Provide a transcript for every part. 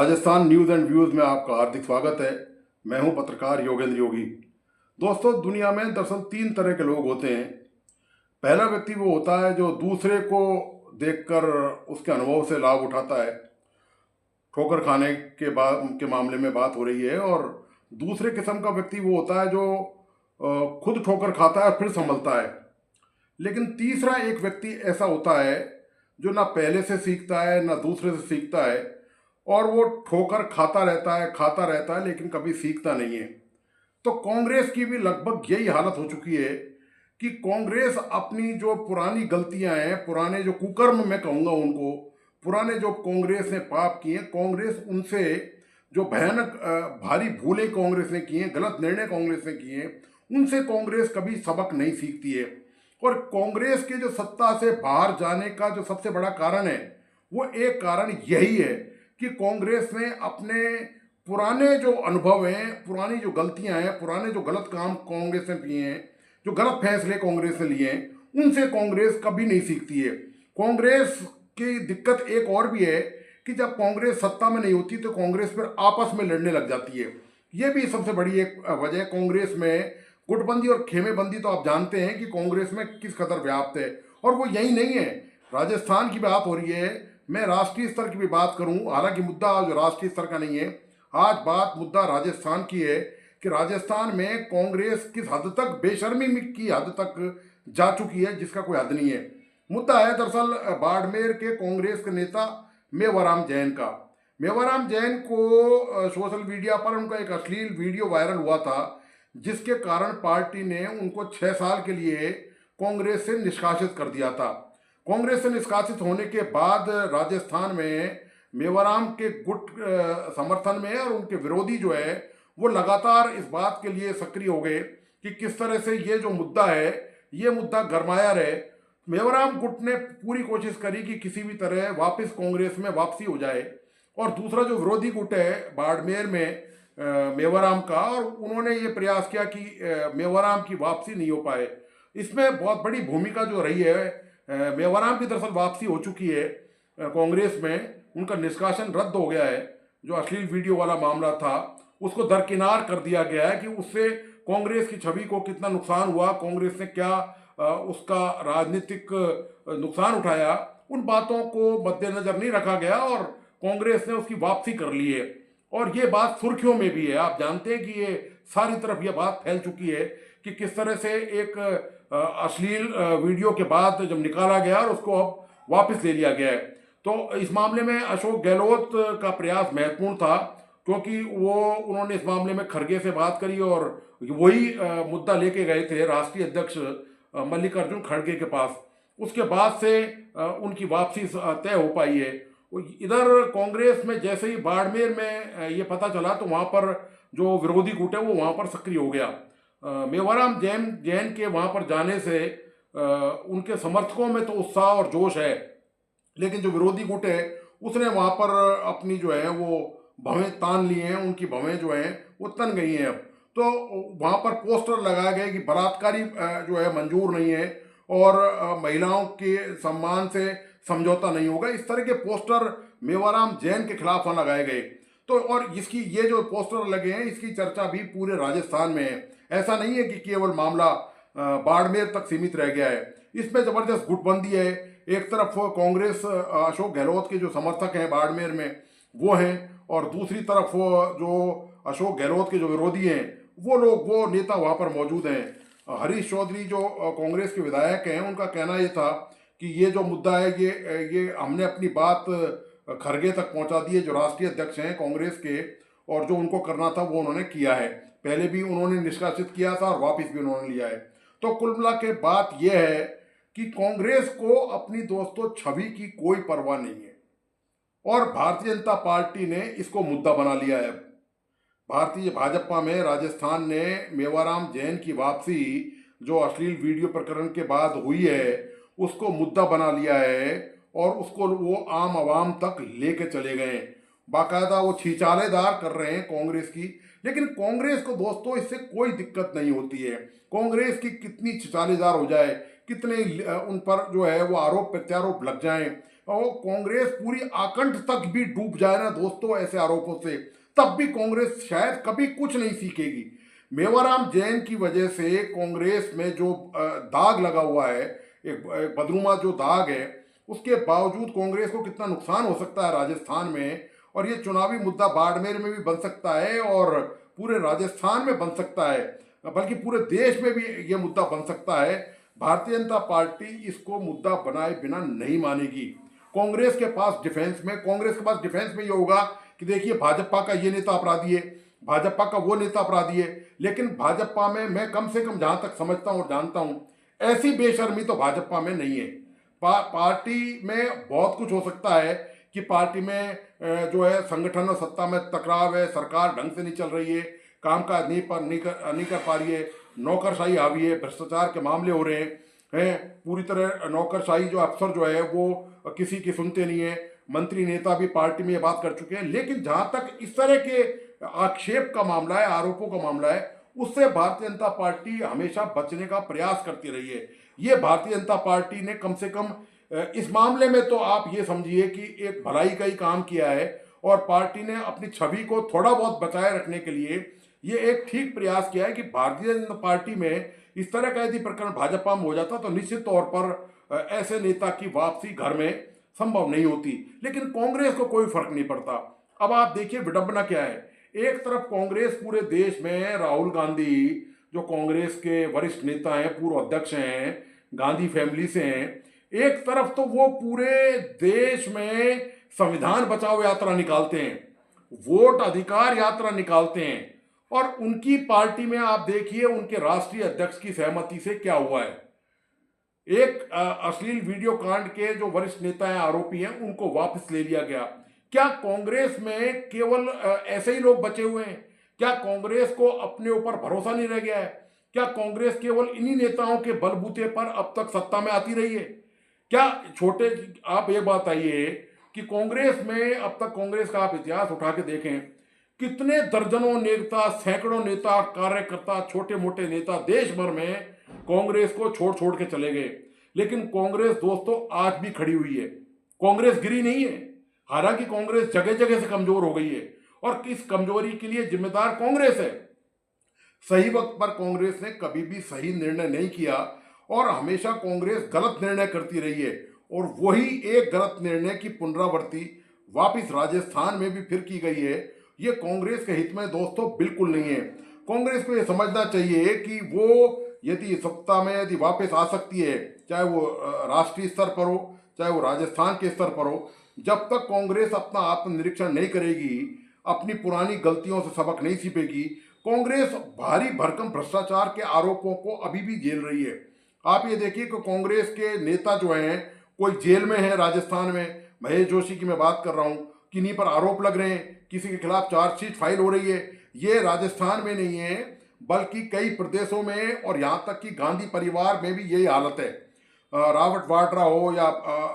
Rajasthan news and views में आपका हार्दिक स्वागत है। मैं हूं पत्रकार योगेंद्र योगी। दोस्तों, दुनिया में दरअसल तीन तरह के लोग होते हैं। पहला व्यक्ति वो होता है जो दूसरे को देखकर उसके अनुभव से लाभ उठाता है। ठोकर खाने के मामले में बात हो रही है। और दूसरे किस्म का व्यक्ति वो होता है जो खुद ठोकर खाता है और फिर संभलता है। लेकिन तीसरा एक व्यक्ति ऐसा होता है जो ना पहले से सीखता है ना दूसरे से सीखता है, और वो ठोकर खाता रहता है लेकिन कभी सीखता नहीं है। तो कांग्रेस की भी लगभग यही हालत हो चुकी है कि कांग्रेस अपनी जो पुरानी गलतियां हैं, पुराने जो कुकर्म मैं कहूँगा उनको, पुराने जो कांग्रेस ने पाप किए, कांग्रेस उनसे जो भयानक भारी भूलें कांग्रेस ने किए, गलत निर्णय कांग्रेस ने किए, उनसे कांग्रेस कभी सबक नहीं सीखती है। और कांग्रेस के जो सत्ता से बाहर जाने का जो सबसे बड़ा कारण है, वो एक कारण यही है कि कांग्रेस ने अपने पुराने जो अनुभव हैं, पुरानी जो गलतियां हैं, पुराने जो गलत काम कांग्रेस ने किए हैं, जो गलत फैसले कांग्रेस ने लिए हैं, उनसे कांग्रेस कभी नहीं सीखती है। कांग्रेस की दिक्कत एक और भी है कि जब कांग्रेस सत्ता में नहीं होती तो कांग्रेस फिर आपस में लड़ने लग जाती है। ये भी सबसे बड़ी एक वजह। कांग्रेस में गुटबंदी और खेमेबंदी तो आप जानते हैं कि कांग्रेस में किस कदर व्याप्त है। और वो यही नहीं है, राजस्थान की बात हो रही है, मैं राष्ट्रीय स्तर की भी बात करूं, हालांकि मुद्दा जो राष्ट्रीय स्तर का नहीं है, आज बात मुद्दा राजस्थान की है कि राजस्थान में कांग्रेस किस हद तक बेशर्मी की हद तक जा चुकी है जिसका कोई हद नहीं है। मुद्दा है दरअसल बाड़मेर के कांग्रेस के नेता मेवाराम जैन का। मेवाराम जैन को सोशल मीडिया पर उनका एक अश्लील वीडियो वायरल हुआ था, जिसके कारण पार्टी ने उनको 6 साल के लिए कांग्रेस से निष्कासित कर दिया था। कांग्रेस से निष्कासित होने के बाद राजस्थान में मेवाराम के गुट समर्थन में और उनके विरोधी जो है वो लगातार इस बात के लिए सक्रिय हो गए कि किस तरह से ये जो मुद्दा है ये मुद्दा गरमाया रहे। मेवाराम गुट ने पूरी कोशिश करी कि किसी भी तरह वापस कांग्रेस में वापसी हो जाए। और दूसरा जो विरोधी गुट है बाड़मेर में मेवाराम का, और उन्होंने ये प्रयास किया कि मेवाराम की वापसी नहीं हो पाए। इसमें बहुत बड़ी भूमिका जो रही है, मेवाराम की दरअसल वापसी हो चुकी है कांग्रेस में, उनका निष्कासन रद्द हो गया है। जो अश्लील वीडियो वाला मामला था उसको दरकिनार कर दिया गया है कि उससे कांग्रेस की छवि को कितना नुकसान हुआ, कांग्रेस ने क्या उसका राजनीतिक नुकसान उठाया, उन बातों को मद्देनजर नहीं रखा गया और कांग्रेस ने उसकी वापसी कर ली है। और ये बात सुर्खियों में भी है। आप जानते हैं कि ये सारी तरफ ये बात फैल चुकी है कि किस तरह से एक अश्लील वीडियो के बाद जब निकाला गया और उसको अब वापस ले लिया गया है। तो इस मामले में अशोक गहलोत का प्रयास महत्वपूर्ण था, क्योंकि उन्होंने इस मामले में खड़गे से बात करी और वही मुद्दा लेके गए थे राष्ट्रीय अध्यक्ष मल्लिकार्जुन खड़गे के पास। उसके बाद से उनकी वापसी तय हो पाई है। इधर कांग्रेस में जैसे ही बाड़मेर में ये पता चला तो वहाँ पर जो विरोधी गुट है वो वहाँ पर सक्रिय हो गया। मेवाराम जैन के वहाँ पर जाने से उनके समर्थकों में तो उत्साह और जोश है, लेकिन जो विरोधी गुट है उसने वहाँ पर अपनी जो है वो भवें तान लिए हैं, उनकी भवें जो हैं वो तन गई हैं। अब तो वहाँ पर पोस्टर लगाए गए कि बलात्कारी जो है मंजूर नहीं है और महिलाओं के सम्मान से समझौता नहीं होगा। इस तरह के पोस्टर मेवाराम जैन के खिलाफ वहाँ लगाए गए। तो और इसकी ये जो पोस्टर लगे हैं इसकी चर्चा भी पूरे राजस्थान में है। ऐसा नहीं है कि केवल मामला बाड़मेर तक सीमित रह गया है। इसमें जबरदस्त गुटबंदी है। एक तरफ कांग्रेस अशोक गहलोत के जो समर्थक हैं बाड़मेर में वो हैं, और दूसरी तरफ जो अशोक गहलोत के जो विरोधी हैं वो नेता वहाँ पर मौजूद हैं। हरीश चौधरी जो कांग्रेस के विधायक हैं, उनका कहना ये था कि ये जो मुद्दा है ये हमने अपनी बात खड़गे तक पहुँचा दी है, जो राष्ट्रीय अध्यक्ष हैं कांग्रेस के, और जो उनको करना था वो उन्होंने किया है। पहले भी उन्होंने निष्कासित किया था और वापस भी उन्होंने लिया है। तो कुल मिला के बात यह है कि कांग्रेस को अपनी दोस्तों छवि की कोई परवाह नहीं है और भारतीय जनता पार्टी ने इसको मुद्दा बना लिया है। भारतीय भाजपा में राजस्थान ने मेवाराम जैन की वापसी जो अश्लील वीडियो प्रकरण के बाद हुई है उसको मुद्दा बना लिया है और उसको वो आम आवाम तक लेके चले गए। बाकायदा वो छींचालेदार कर रहे हैं कांग्रेस की। लेकिन कांग्रेस को दोस्तों इससे कोई दिक्कत नहीं होती है। कांग्रेस की कितनी छिछालेदार हो जाए, कितने उन पर जो है वो आरोप प्रत्यारोप लग जाएं और कांग्रेस पूरी आकंठ तक भी डूब जाए ना दोस्तों ऐसे आरोपों से, तब भी कांग्रेस शायद कभी कुछ नहीं सीखेगी। मेवाराम जैन की वजह से कांग्रेस में जो दाग लगा हुआ है, एक बदनुमा जो दाग है, उसके बावजूद कांग्रेस को कितना नुकसान हो सकता है राजस्थान में, और ये चुनावी मुद्दा बाड़मेर में भी बन सकता है और पूरे राजस्थान में बन सकता है, बल्कि पूरे देश में भी ये मुद्दा बन सकता है। भारतीय जनता पार्टी इसको मुद्दा बनाए बिना नहीं मानेगी। कांग्रेस के पास डिफेंस में ये होगा कि देखिए भाजपा का ये नेता अपराधी है, भाजपा का वो नेता अपराधी है, लेकिन भाजपा में मैं कम से कम जहां तक समझता हूं और जानता हूं, ऐसी बेशर्मी तो भाजपा में नहीं है। पार्टी में बहुत कुछ हो सकता है कि पार्टी में जो है संगठन और सत्ता में टकराव है, सरकार ढंग से नहीं चल रही है, कामकाज नहीं कर पा रही है, नौकरशाही हावी है, भ्रष्टाचार के मामले हो रहे हैं, पूरी तरह नौकरशाही, जो अफसर जो है वो किसी की सुनते नहीं है, मंत्री नेता भी पार्टी में ये बात कर चुके हैं। लेकिन जहां तक इस तरह के आक्षेप का मामला है, आरोपों का मामला है, उससे भारतीय जनता पार्टी हमेशा बचने का प्रयास करती रही है। ये भारतीय जनता पार्टी ने कम से कम इस मामले में तो आप ये समझिए कि एक भलाई का ही काम किया है, और पार्टी ने अपनी छवि को थोड़ा बहुत बचाए रखने के लिए ये एक ठीक प्रयास किया है कि भारतीय जनता पार्टी में इस तरह का यदि प्रकरण भाजपा में हो जाता तो निश्चित तौर पर ऐसे नेता की वापसी घर में संभव नहीं होती। लेकिन कांग्रेस को कोई फर्क नहीं पड़ता। अब आप देखिए विडंबना क्या है, एक तरफ कांग्रेस पूरे देश में राहुल गांधी जो कांग्रेस के वरिष्ठ नेता हैं, पूर्व अध्यक्ष हैं, गांधी फैमिली से हैं, एक तरफ तो वो पूरे देश में संविधान बचाओ यात्रा निकालते हैं, वोट अधिकार यात्रा निकालते हैं, और उनकी पार्टी में आप देखिए उनके राष्ट्रीय अध्यक्ष की सहमति से क्या हुआ है। एक अश्लील वीडियो कांड के जो वरिष्ठ नेता हैं, आरोपी हैं, उनको वापस ले लिया गया। क्या कांग्रेस में केवल ऐसे ही लोग बचे हुए हैं? क्या कांग्रेस को अपने ऊपर भरोसा नहीं रह गया है? क्या कांग्रेस केवल इन्हीं नेताओं के बलबूते पर अब तक सत्ता में आती रही है? क्या छोटे, आप एक बात आइए कि कांग्रेस में अब तक, कांग्रेस का आप इतिहास उठा के देखें, कितने दर्जनों नेता, सैकड़ों नेता, कार्यकर्ता, छोटे मोटे नेता देश भर में कांग्रेस को छोड़ छोड़ के चले गए। लेकिन कांग्रेस दोस्तों आज भी खड़ी हुई है, कांग्रेस गिरी नहीं है। हालांकि कांग्रेस जगह जगह से कमजोर हो गई है, और इस कमजोरी के लिए जिम्मेदार कांग्रेस है। सही वक्त पर कांग्रेस ने कभी भी सही निर्णय नहीं किया, और हमेशा कांग्रेस गलत निर्णय करती रही है, और वही एक गलत निर्णय की पुनरावृत्ति वापिस राजस्थान में भी फिर की गई है। ये कांग्रेस के हित में दोस्तों बिल्कुल नहीं है। कांग्रेस को ये समझना चाहिए कि वो यदि सत्ता में यदि वापस आ सकती है, चाहे वो राष्ट्रीय स्तर पर हो, चाहे वो राजस्थान के स्तर पर हो, जब तक कांग्रेस अपना आत्मनिरीक्षण नहीं करेगी, अपनी पुरानी गलतियों से सबक नहीं सीखेगी, कांग्रेस भारी भरकम भ्रष्टाचार के आरोपों को अभी भी झेल रही है। आप ये देखिए कि कांग्रेस के नेता जो हैं, कोई जेल में है राजस्थान में, महेश जोशी की मैं बात कर रहा हूँ, किन्हीं पर आरोप लग रहे हैं, किसी के खिलाफ चार्जशीट फाइल हो रही है। ये राजस्थान में नहीं है, बल्कि कई प्रदेशों में, और यहाँ तक कि गांधी परिवार में भी यही हालत है। रॉबर्ट वाड्रा हो या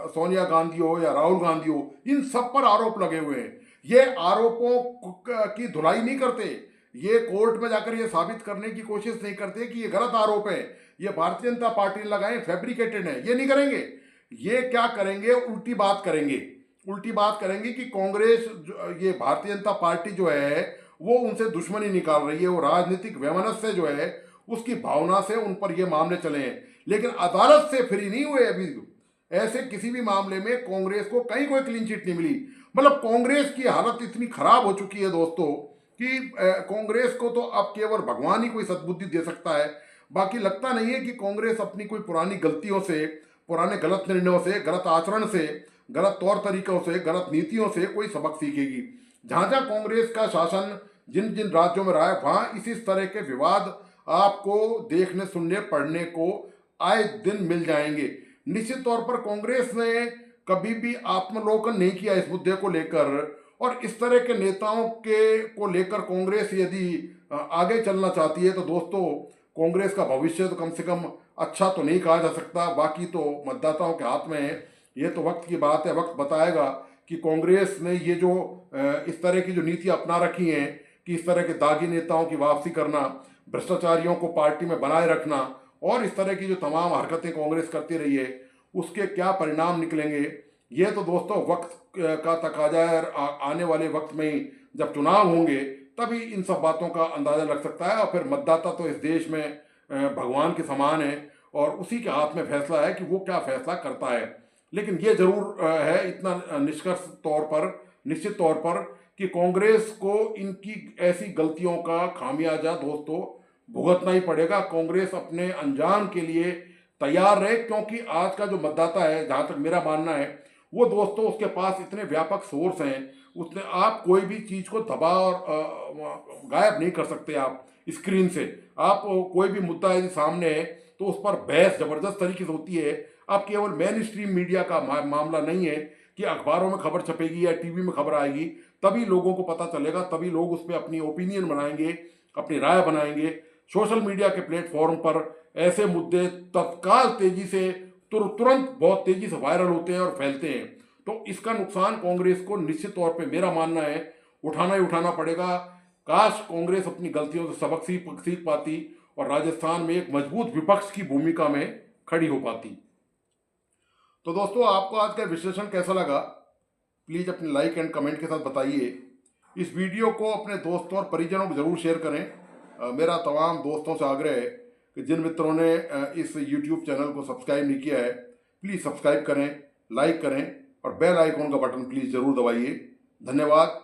सोनिया गांधी हो या राहुल गांधी हो, इन सब पर आरोप लगे हुए हैं। ये आरोपों की धुलाई नहीं करते, ये कोर्ट में जाकर ये साबित करने की कोशिश नहीं करते कि ये गलत आरोप है, ये भारतीय जनता पार्टी ने लगाए, फैब्रिकेटेड है। ये नहीं करेंगे। ये क्या करेंगे? उल्टी बात करेंगे कि कांग्रेस, ये भारतीय जनता पार्टी जो है वो उनसे दुश्मनी निकाल रही है, वो राजनीतिक वैमनस्य जो है उसकी भावना से उन पर ये मामले चले हैं। लेकिन अदालत से फ्री नहीं हुए अभी। ऐसे किसी भी मामले में कांग्रेस को कहीं कोई क्लीन चिट नहीं मिली। मतलब कांग्रेस की हालत इतनी खराब हो चुकी है दोस्तों कि कांग्रेस को तो अब केवल भगवान ही कोई सद्बुद्धि दे सकता है। बाकी लगता नहीं है कि कांग्रेस अपनी कोई पुरानी गलतियों से, पुराने गलत निर्णयों से, गलत आचरण से, गलत तौर तरीकों से, गलत नीतियों से कोई सबक सीखेगी। जहां जहां कांग्रेस का शासन जिन जिन राज्यों में रहा है, वहां इसी तरह के विवाद आपको देखने, सुनने, पढ़ने को आए दिन मिल जाएंगे। निश्चित तौर पर कांग्रेस ने कभी भी आत्मलोकन नहीं किया इस मुद्दे को लेकर, और इस तरह के नेताओं के को लेकर कांग्रेस यदि आगे चलना चाहती है तो दोस्तों कांग्रेस का भविष्य तो कम से कम अच्छा तो नहीं कहा जा सकता। बाकी तो मतदाताओं के हाथ में है, ये तो वक्त की बात है, वक्त बताएगा कि कांग्रेस ने ये जो इस तरह की जो नीति अपना रखी हैं कि इस तरह के दागी नेताओं की वापसी करना, भ्रष्टाचारियों को पार्टी में बनाए रखना, और इस तरह की जो तमाम हरकतें कांग्रेस करती रही है उसके क्या परिणाम निकलेंगे, ये तो दोस्तों वक्त का तकाजा है। और आने वाले वक्त में ही जब चुनाव होंगे तभी इन सब बातों का अंदाज़ा लग सकता है। और फिर मतदाता तो इस देश में भगवान के समान है और उसी के हाथ में फैसला है कि वो क्या फैसला करता है। लेकिन ये जरूर है इतना निश्चित तौर पर कि कांग्रेस को इनकी ऐसी गलतियों का खामियाजा दोस्तों भुगतना ही पड़ेगा। कांग्रेस अपने अंजाम के लिए तैयार रहे, क्योंकि आज का जो मतदाता है, जहाँ तक मेरा मानना है, वो दोस्तों उसके पास इतने व्यापक सोर्स हैं, उसने आप कोई भी चीज़ को दबा और गायब नहीं कर सकते। आप स्क्रीन से आप कोई भी मुद्दा यदि सामने है तो उस पर बहस ज़बरदस्त तरीके से होती है। अब केवल मेन स्ट्रीम मीडिया का मामला नहीं है कि अखबारों में खबर छपेगी या टीवी में खबर आएगी तभी लोगों को पता चलेगा, तभी लोग उस पर अपनी ओपिनियन बनाएंगे, अपनी राय बनाएंगे। सोशल मीडिया के प्लेटफॉर्म पर ऐसे मुद्दे तत्काल तेजी से तुरंत बहुत तेजी से वायरल होते हैं और फैलते हैं। तो इसका नुकसान कांग्रेस को निश्चित तौर पे मेरा मानना है उठाना ही उठाना पड़ेगा। काश कांग्रेस अपनी गलतियों से सबक सीख पाती और राजस्थान में एक मजबूत विपक्ष की भूमिका में खड़ी हो पाती। तो दोस्तों, आपको आज का विश्लेषण कैसा लगा, प्लीज़ अपने लाइक एंड कमेंट के साथ बताइए। इस वीडियो को अपने दोस्तों और परिजनों को ज़रूर शेयर करें। मेरा तमाम दोस्तों से आग्रह है कि जिन मित्रों ने इस YouTube चैनल को सब्सक्राइब नहीं किया है, प्लीज़ सब्सक्राइब करें, लाइक करें और बेल आइकॉन का बटन प्लीज़ ज़रूर दबाइए। धन्यवाद।